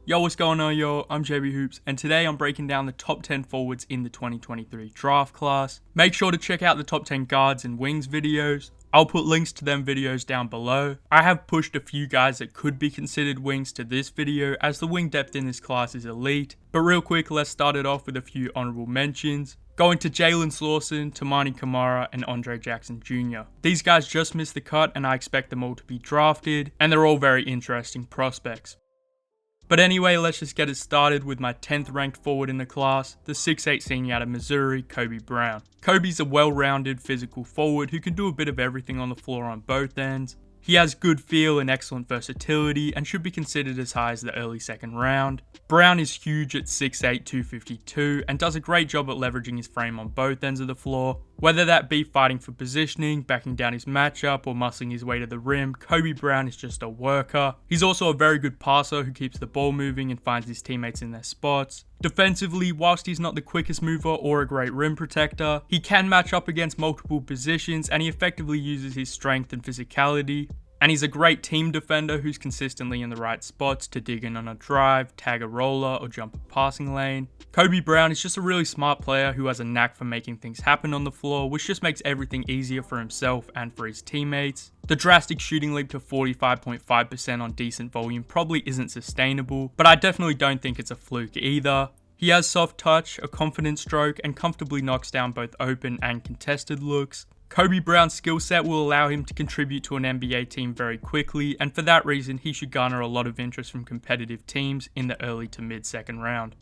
Yo, what's going on, yo? I'm JB Hoops, and today I'm breaking down the top 10 forwards in the 2023 draft class. Make sure to check out the top 10 guards and wings videos. I'll put links to them videos down below. I have pushed a few guys that could be considered wings to this video, as the wing depth in this class is elite. But real quick, let's start it off with a few honorable mentions. Going to Jalen Slauson, Tamani Kamara, and Andre Jackson Jr. These guys just missed the cut, and I expect them all to be drafted, and they're all very interesting prospects. But anyway, let's just get it started with my 10th ranked forward in the class, the 6'8 senior out of Missouri, Kobe Brown. Kobe's a well-rounded physical forward who can do a bit of everything on the floor on both ends. He has good feel and excellent versatility and should be considered as high as the early second round. Brown is huge at 6'8", 252 and does a great job at leveraging his frame on both ends of the floor. Whether that be fighting for positioning, backing down his matchup, or muscling his way to the rim, Kobe Brown is just a worker. He's also a very good passer who keeps the ball moving and finds his teammates in their spots. Defensively, whilst he's not the quickest mover or a great rim protector, he can match up against multiple positions and he effectively uses his strength and physicality. And he's a great team defender who's consistently in the right spots to dig in on a drive, tag a roller, or jump a passing lane. Kobe Brown is just a really smart player who has a knack for making things happen on the floor, which just makes everything easier for himself and for his teammates. The drastic shooting leap to 45.5% on decent volume probably isn't sustainable, but I definitely don't think it's a fluke either. He has soft touch, a confident stroke, and comfortably knocks down both open and contested looks. Kobe Brown's skill set will allow him to contribute to an NBA team very quickly, and for that reason he should garner a lot of interest from competitive teams in the early to mid second round.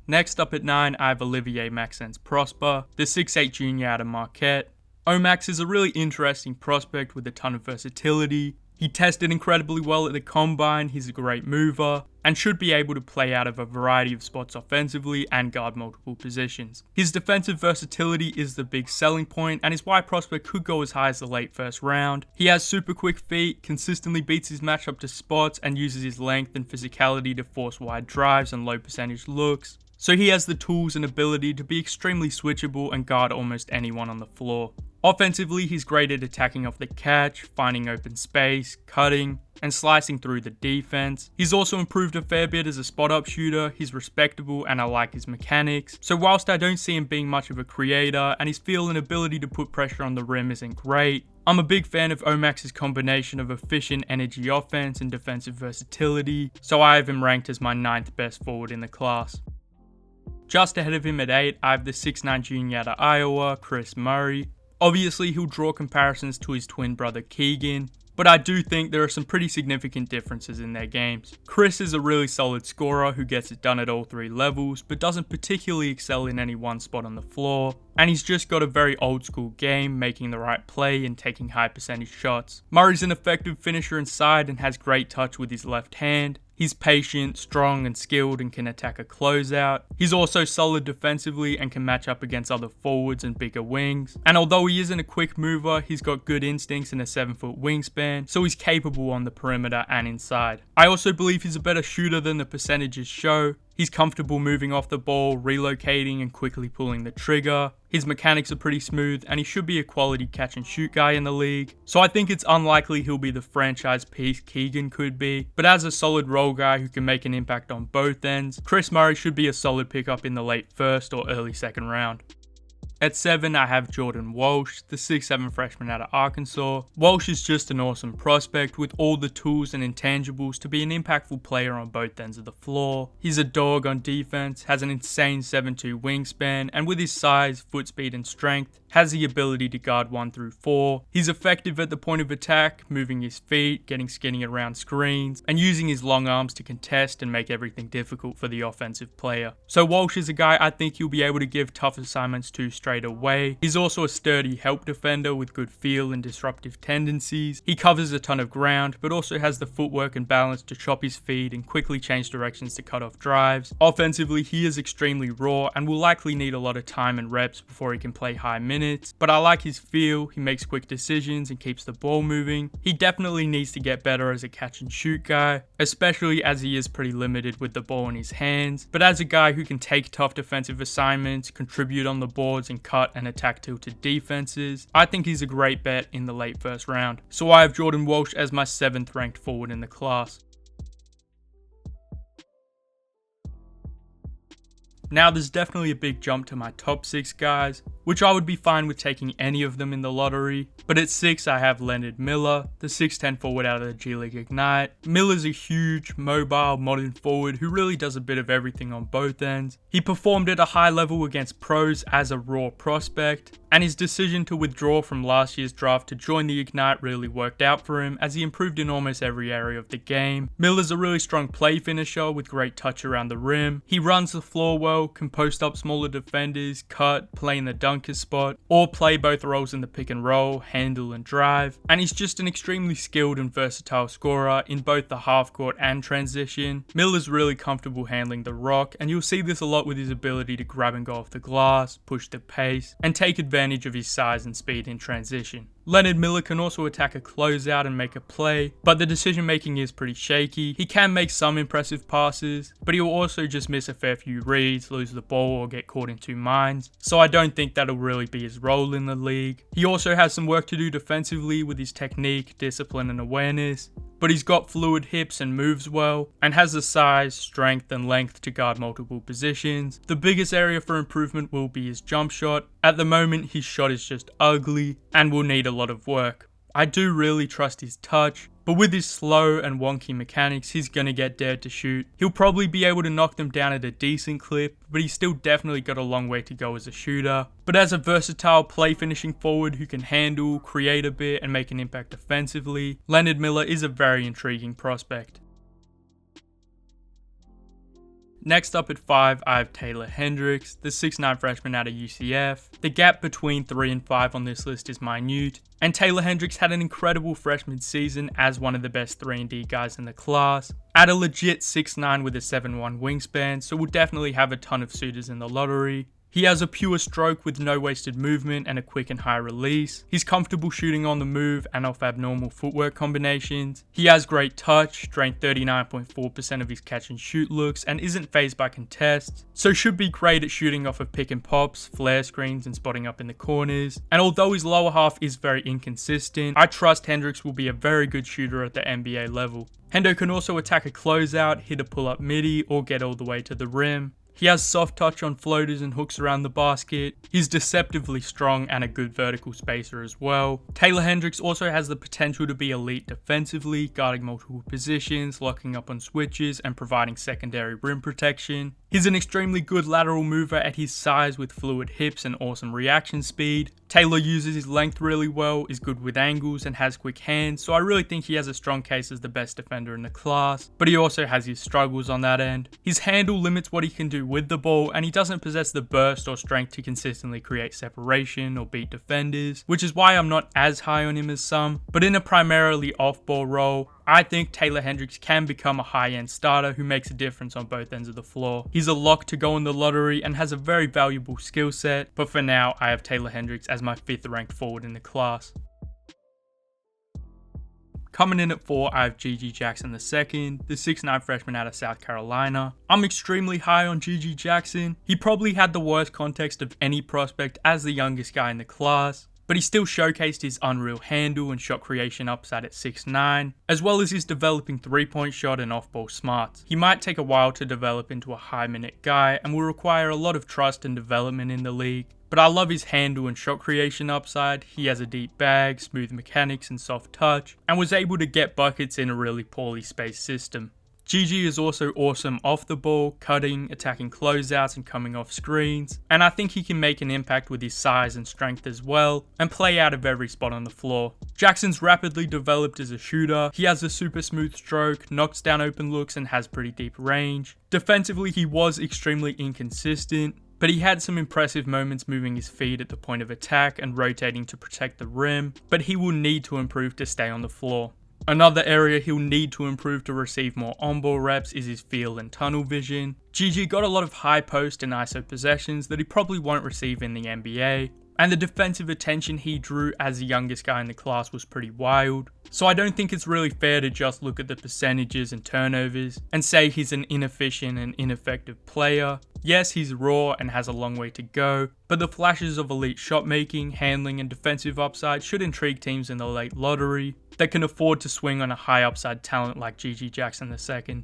Next up at 9, I have Olivier Maxence Prosper, the 6'8 junior out of Marquette. Omax is a really interesting prospect with a ton of versatility. He tested incredibly well at the combine, he's a great mover, and should be able to play out of a variety of spots offensively and guard multiple positions. His defensive versatility is the big selling point and is why prospect could go as high as the late first round. He has super quick feet, consistently beats his matchup to spots, and uses his length and physicality to force wide drives and low percentage looks. So he has the tools and ability to be extremely switchable and guard almost anyone on the floor. Offensively, he's great at attacking off the catch, finding open space, cutting, and slicing through the defense. He's also improved a fair bit as a spot-up shooter, he's respectable and I like his mechanics. So whilst I don't see him being much of a creator, and his feel and ability to put pressure on the rim isn't great, I'm a big fan of Omax's combination of efficient energy offense and defensive versatility, so I have him ranked as my 9th best forward in the class. Just ahead of him at 8, I have the 6'9 junior out of Iowa, Kris Murray. Obviously, he'll draw comparisons to his twin brother Keegan, but I do think there are some pretty significant differences in their games. Kris is a really solid scorer who gets it done at all 3 levels, but doesn't particularly excel in any one spot on the floor, and he's just got a very old school game, making the right play and taking high percentage shots. Murray's an effective finisher inside and has great touch with his left hand. He's patient, strong, and skilled and can attack a closeout. He's also solid defensively and can match up against other forwards and bigger wings. And although he isn't a quick mover, he's got good instincts and a 7-foot wingspan, so he's capable on the perimeter and inside. I also believe he's a better shooter than the percentages show. He's comfortable moving off the ball, relocating, and quickly pulling the trigger. His mechanics are pretty smooth, and he should be a quality catch and shoot guy in the league. So I think it's unlikely he'll be the franchise piece Keegan could be, but as a solid role guy who can make an impact on both ends, Kris Murray should be a solid pickup in the late first or early second round. At 7, I have Jordan Walsh, the 6'7 freshman out of Arkansas. Walsh is just an awesome prospect with all the tools and intangibles to be an impactful player on both ends of the floor. He's a dog on defense, has an insane 7'2 wingspan, and with his size, foot speed, and strength, has the ability to guard 1 through 4. He's effective at the point of attack, moving his feet, getting skinny around screens, and using his long arms to contest and make everything difficult for the offensive player. So Walsh is a guy I think you'll be able to give tough assignments to straight away. He's also a sturdy help defender with good feel and disruptive tendencies. He covers a ton of ground, but also has the footwork and balance to chop his feet and quickly change directions to cut off drives. Offensively, he is extremely raw and will likely need a lot of time and reps before he can play high minutes. But I like his feel, he makes quick decisions and keeps the ball moving. He definitely needs to get better as a catch and shoot guy, especially as he is pretty limited with the ball in his hands. But as a guy who can take tough defensive assignments, contribute on the boards and cut and attack tilted defenses, I think he's a great bet in the late first round. So I have Jordan Walsh as my 7th ranked forward in the class. Now there's definitely a big jump to my top 6 guys, which I would be fine with taking any of them in the lottery, but at 6 I have Leonard Miller, the 6'10 forward out of the G League Ignite. Miller's a huge, mobile, modern forward who really does a bit of everything on both ends. He performed at a high level against pros as a raw prospect, and his decision to withdraw from last year's draft to join the Ignite really worked out for him as he improved in almost every area of the game. Miller's a really strong play finisher with great touch around the rim. He runs the floor well, can post up smaller defenders, cut, play in the dunker spot, or play both roles in the pick and roll, handle and drive. And he's just an extremely skilled and versatile scorer in both the half court and transition. Miller's really comfortable handling the rock, and you'll see this a lot with his ability to grab and go off the glass, push the pace, and take advantage of his size and speed in transition. Leonard Miller can also attack a closeout and make a play, but the decision making is pretty shaky. He can make some impressive passes, but he'll also just miss a fair few reads, lose the ball, or get caught in two minds, so I don't think that'll really be his role in the league. He also has some work to do defensively with his technique, discipline and awareness, but he's got fluid hips and moves well, and has the size, strength and length to guard multiple positions. The biggest area for improvement will be his jump shot. At the moment his shot is just ugly and will need a lot of work. I do really trust his touch, but with his slow and wonky mechanics, he's gonna get dared to shoot. He'll probably be able to knock them down at a decent clip, but he's still definitely got a long way to go as a shooter. But as a versatile play finishing forward who can handle, create a bit, and make an impact defensively, Leonard Miller is a very intriguing prospect. Next up at 5, I have Taylor Hendricks, the 6'9 freshman out of UCF. The gap between 3 and 5 on this list is minute, and Taylor Hendricks had an incredible freshman season as one of the best 3-and-D guys in the class. At a legit 6'9 with a 7'1 wingspan, so will definitely have a ton of suitors in the lottery. He has a pure stroke with no wasted movement and a quick and high release. He's comfortable shooting on the move and off abnormal footwork combinations. He has great touch, drained 39.4% of his catch and shoot looks, and isn't fazed by contests, so should be great at shooting off of pick and pops, flare screens and spotting up in the corners. And although his lower half is very inconsistent, I trust Hendricks will be a very good shooter at the NBA level. Hendo can also attack a closeout, hit a pull-up midi, or get all the way to the rim. He has soft touch on floaters and hooks around the basket. He's deceptively strong and a good vertical spacer as well. Taylor Hendricks also has the potential to be elite defensively, guarding multiple positions, locking up on switches, and providing secondary rim protection. He's an extremely good lateral mover at his size with fluid hips and awesome reaction speed. Taylor uses his length really well, is good with angles, and has quick hands, so I really think he has a strong case as the best defender in the class, but he also has his struggles on that end. His handle limits what he can do with the ball, and he doesn't possess the burst or strength to consistently create separation or beat defenders, which is why I'm not as high on him as some. But in a primarily off-ball role, I think Taylor Hendricks can become a high-end starter who makes a difference on both ends of the floor. He's a lock to go in the lottery and has a very valuable skill set, but for now I have Taylor Hendricks as my 5th ranked forward in the class. Coming in at 4, I have G.G. Jackson II, the 6'9 freshman out of South Carolina. I'm extremely high on G.G. Jackson. He probably had the worst context of any prospect as the youngest guy in the class, but he still showcased his unreal handle and shot creation upside at 6'9, as well as his developing 3-point shot and off-ball smarts. He might take a while to develop into a high-minute guy and will require a lot of trust and development in the league, but I love his handle and shot creation upside. He has a deep bag, smooth mechanics and soft touch, and was able to get buckets in a really poorly spaced system. GG is also awesome off the ball, cutting, attacking closeouts and coming off screens, and I think he can make an impact with his size and strength as well, and play out of every spot on the floor. Jackson's rapidly developed as a shooter. He has a super smooth stroke, knocks down open looks and has pretty deep range. Defensively he was extremely inconsistent, but he had some impressive moments moving his feet at the point of attack and rotating to protect the rim, but he will need to improve to stay on the floor. Another area he'll need to improve to receive more on-ball reps is his field and tunnel vision. GG got a lot of high post and ISO possessions that he probably won't receive in the NBA, and the defensive attention he drew as the youngest guy in the class was pretty wild. So I don't think it's really fair to just look at the percentages and turnovers and say he's an inefficient and ineffective player. Yes, he's raw and has a long way to go, but the flashes of elite shot making, handling and defensive upside should intrigue teams in the late lottery that can afford to swing on a high upside talent like G.G. Jackson II.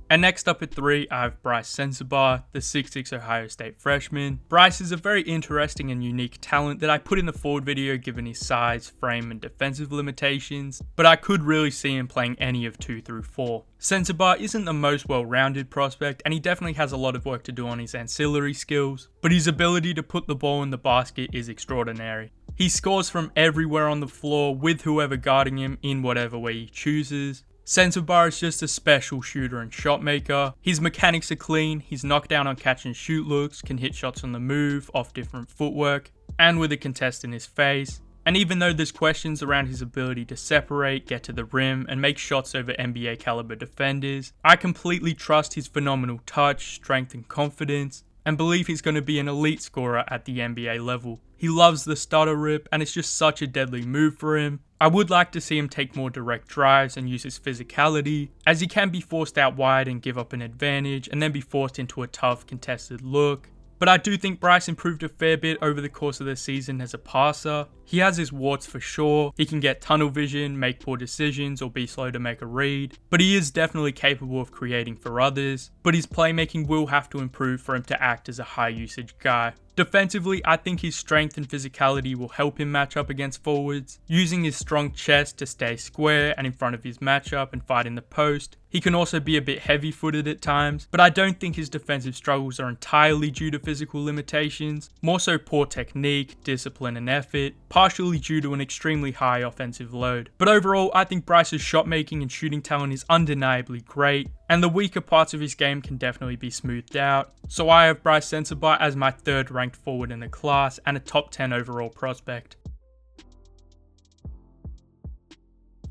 And next up at 3, I have Brice Sensabaugh, the 6'6" Ohio State freshman. Brice is a very interesting and unique talent that I put in the forward video given his size, frame, and defensive limitations, but I could really see him playing any of 2 through 4. Sensabaugh isn't the most well-rounded prospect, and he definitely has a lot of work to do on his ancillary skills, but his ability to put the ball in the basket is extraordinary. He scores from everywhere on the floor with whoever guarding him in whatever way he chooses. Sensabaugh is just a special shooter and shot maker. His mechanics are clean, his knockdown on catch and shoot looks, can hit shots on the move, off different footwork, and with a contest in his face. And even though there's questions around his ability to separate, get to the rim, and make shots over NBA caliber defenders, I completely trust his phenomenal touch, strength, and confidence, and believe he's going to be an elite scorer at the NBA level. He loves the stutter rip, and it's just such a deadly move for him. I would like to see him take more direct drives and use his physicality, as he can be forced out wide and give up an advantage, and then be forced into a tough contested look. But I do think Brice improved a fair bit over the course of the season as a passer. He has his warts for sure. He can get tunnel vision, make poor decisions, or be slow to make a read. But he is definitely capable of creating for others. But his playmaking will have to improve for him to act as a high usage guy. Defensively, I think his strength and physicality will help him match up against forwards. Using his strong chest to stay square and in front of his matchup and fight in the post. He can also be a bit heavy-footed at times, but I don't think his defensive struggles are entirely due to physical limitations, more so poor technique, discipline and effort, partially due to an extremely high offensive load. But overall, I think Brice's shot making and shooting talent is undeniably great, and the weaker parts of his game can definitely be smoothed out. So I have Brice Sensabaugh as my 3rd ranked forward in the class and a top 10 overall prospect.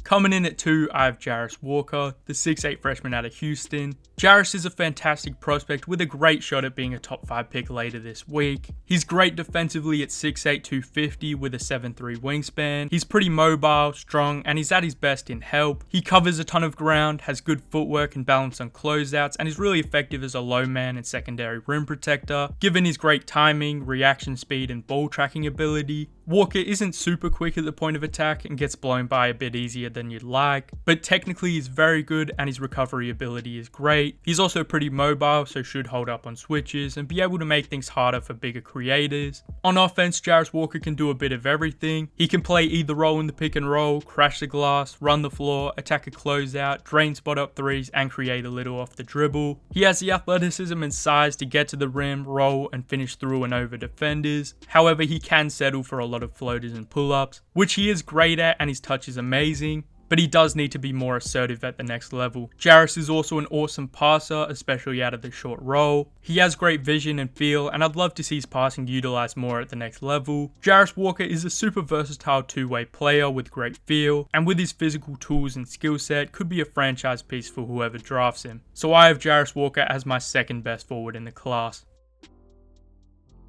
Coming in at 2, I have Jarace Walker, the 6'8" freshman out of Houston. Jarace is a fantastic prospect with a great shot at being a top 5 pick later this week. He's great defensively at 6'8", 250 with a 7'3" wingspan. He's pretty mobile, strong, and he's at his best in help. He covers a ton of ground, has good footwork and balance on closeouts, and is really effective as a low man and secondary rim protector. Given his great timing, reaction speed, and ball tracking ability, Walker isn't super quick at the point of attack and gets blown by a bit easier than you'd like, but technically he's very good and his recovery ability is great. He's also pretty mobile, so should hold up on switches and be able to make things harder for bigger creators. On offense, Jarace Walker can do a bit of everything. He can play either role in the pick and roll, crash the glass, run the floor, attack a closeout, drain spot up threes, and create a little off the dribble. He has the athleticism and size to get to the rim, roll, and finish through and over defenders. However, he can settle for a lot of floaters and pull-ups, which he is great at, and his touch is amazing, but he does need to be more assertive at the next level. Jarace is also an awesome passer, especially out of the short roll. He has great vision and feel, and I'd love to see his passing utilized more at the next level. Jarace Walker is a super versatile two-way player with great feel, and with his physical tools and skill set, could be a franchise piece for whoever drafts him. So I have Jarace Walker as my 2nd best forward in the class.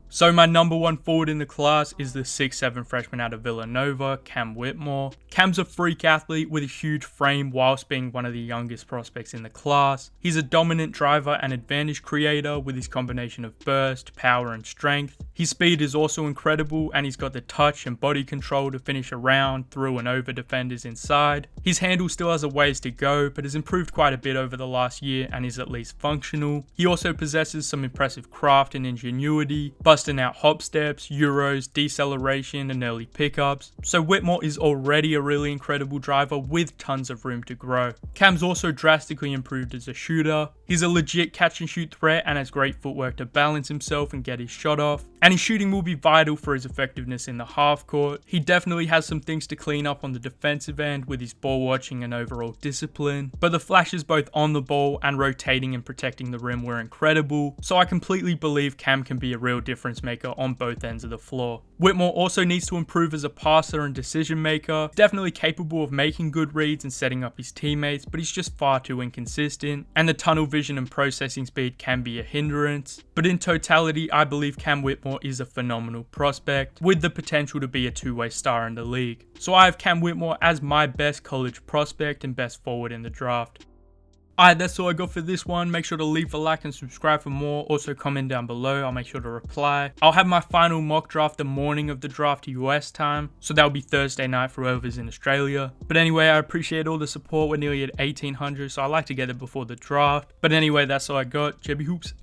So my number 1 forward in the class is the 6'7" freshman out of Villanova, Cam Whitmore. Cam's a freak athlete with a huge frame whilst being one of the youngest prospects in the class. He's a dominant driver and advantage creator with his combination of burst, power and strength. His speed is also incredible, and he's got the touch and body control to finish around, through and over defenders inside. His handle still has a ways to go, but has improved quite a bit over the last year and is at least functional. He also possesses some impressive craft and ingenuity, busting out hop steps, euros, deceleration and early pickups. So Whitmore is already a really incredible driver with tons of room to grow. Cam's also drastically improved as a shooter. He's a legit catch and shoot threat and has great footwork to balance himself and get his shot off. And his shooting will be vital for his effectiveness in the half court. He definitely has some things to clean up on the defensive end with his ball watching and overall discipline, but the flashes both on the ball and rotating and protecting the rim were incredible. So I completely believe Cam can be a real difference maker on both ends of the floor. Whitmore also needs to improve as a passer and decision maker. Definitely capable of making good reads and setting up his teammates, but he's just far too inconsistent, and the tunnel vision and processing speed can be a hindrance. But in totality, I believe Cam Whitmore is a phenomenal prospect with the potential to be a two-way star in the league. So I have Cam Whitmore as my best college prospect and best forward in the draft. Alright, that's all I got for this one. Make sure to leave a like and subscribe for more. Also comment down below. I'll make sure to reply. I'll have my final mock draft the morning of the draft US time. So that'll be Thursday night for whoever's in Australia. But anyway, I appreciate all the support. We're nearly at 1800, so I like to get it before the draft. But anyway, that's all I got. JB Hoops